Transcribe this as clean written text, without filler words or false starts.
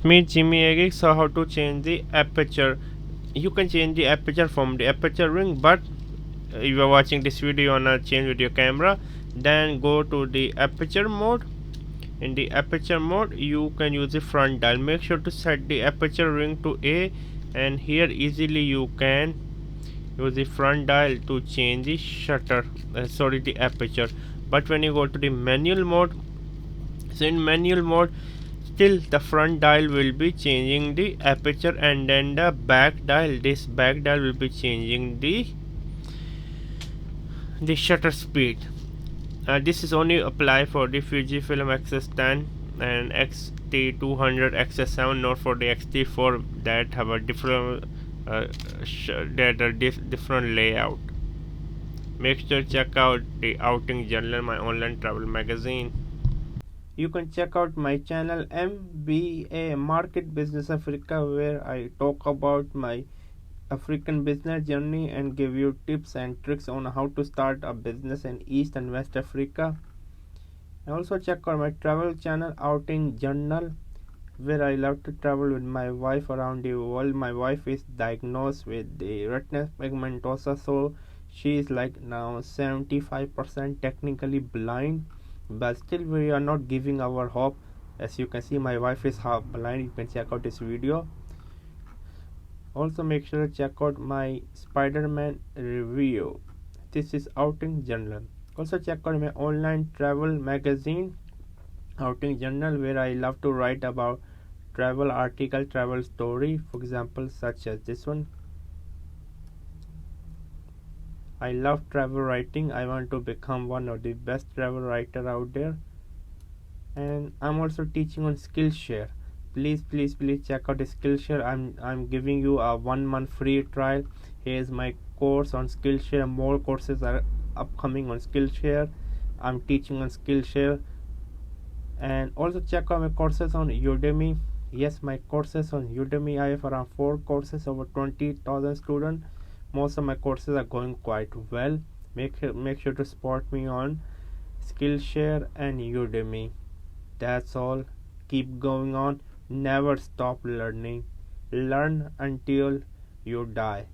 me Jimmy again. So how to change the aperture? You can change the aperture from the aperture ring, but if you are watching this video on a change with your camera, then go to the aperture mode. In the aperture mode you can use the front dial. Make sure to set the aperture ring to A, and here easily you can use the front dial to change the shutter, the aperture. But when you go to the manual mode, so in manual mode still the front dial will be changing the aperture, and then the back dial, this back dial will be changing the shutter speed. This is only apply for the Fujifilm X-S10 and X-T200 X-S7, not for the X-T4 that have a different different layout. Make sure to check out the Outing Journal, my online travel magazine. You can check out my channel MBA Market Business Africa, where I talk about my African business journey and give you tips and tricks on how to start a business in East and West Africa. And also check out my travel channel Outing Journal, where I love to travel with my wife around the world. My wife is diagnosed with the retinal pigmentosa, so she is like now 75% technically blind, but still we are not giving our hope. As you can see, my wife is half blind. You can check out this video. Also make sure to check out my Spider-Man review. This is Outing Journal. Also check out my online travel magazine Outing Journal, where I love to write about travel article, travel story, for example such as this one. I love travel writing. I want to become one of the best travel writer out there. And I'm also teaching on Skillshare. Please check out the Skillshare. I'm giving you a 1 month free trial. Here's my course on Skillshare. More courses are upcoming on Skillshare. I'm teaching on Skillshare. And also check out my courses on Udemy. Yes, my courses on Udemy, I have around 4 courses, over 20,000 students. Most of my courses are going quite well. Make sure to support me on Skillshare and Udemy. That's all. Keep going on. Never stop learning. Learn until you die.